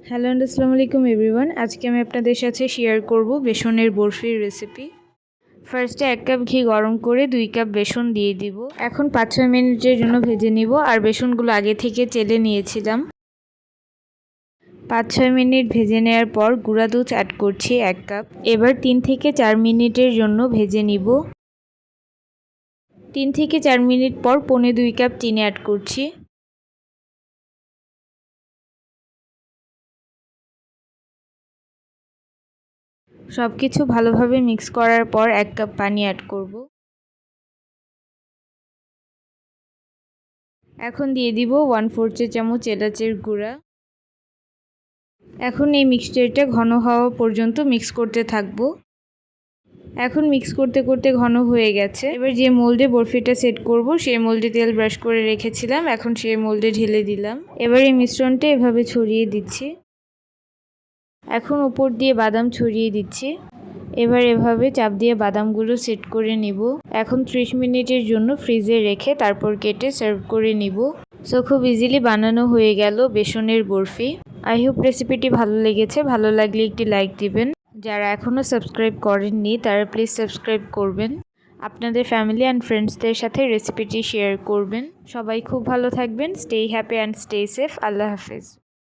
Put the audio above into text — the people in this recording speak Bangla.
হ্যালো এন্ড আসসালামু আলাইকুম এভরিওয়ান। আজকে আমি আপনাদের সাথে শেয়ার করব বেসনের বরফির রেসিপি। ফার্স্টে 1 কাপ ঘি গরম করে 2 কাপ বেসন দিয়ে দিব। এখন 5-6 মিনিটের জন্য ভেজে নিব। আর বেসনগুলো আগে থেকে চেলে নিয়েছিলাম। 5-6 মিনিট ভেজে নেওয়ার পর গুঁড়া দুধ অ্যাড করছি 1 কাপ। এবার 3 থেকে 4 মিনিটের জন্য ভেজে নিব। 3 থেকে 4 মিনিট পর 1.25 কাপ চিনি অ্যাড করছি। সব কিছু ভালোভাবে মিক্স করার পর 1 কাপ পানি অ্যাড করব। এখন দিয়ে দিব 1/4 চা চামচ এলাচের গুঁড়া। এখন এই মিক্সচারটা ঘন হওয়া পর্যন্ত মিক্স করতে থাকবো। এখন মিক্স করতে করতে ঘন হয়ে গেছে। এবার যে মোল্ডে বরফিটা সেট করব সেই মোল্ডে তেল ব্রাশ করে রেখেছিলাম, এখন সেই মোল্ডে ঢেলে দিলাম। এবার এই মিশ্রণটা এভাবে ছড়িয়ে দিচ্ছি। এখন উপর দিয়ে বাদাম ছড়িয়ে দিচ্ছি। এবার এভাবে চাপ দিয়ে বাদামগুলো সেট করে নিব। এখন 30 মিনিটের জন্য ফ্রিজে রেখে তারপর কেটে সার্ভ করে নিব। সো খুব ইজিলি বানানো হয়ে গেল বেসনের বরফি। আই হোপ রেসিপিটি ভালো লেগেছে। ভালো লাগলে একটি লাইক দিবেন। যারা এখনও সাবস্ক্রাইব করেননি তারা প্লিজ সাবস্ক্রাইব করবেন। আপনাদের ফ্যামিলি অ্যান্ড ফ্রেন্ডসদের সাথে রেসিপিটি শেয়ার করবেন। সবাই খুব ভালো থাকবেন। Stay happy and stay safe. আল্লাহ হাফেজ।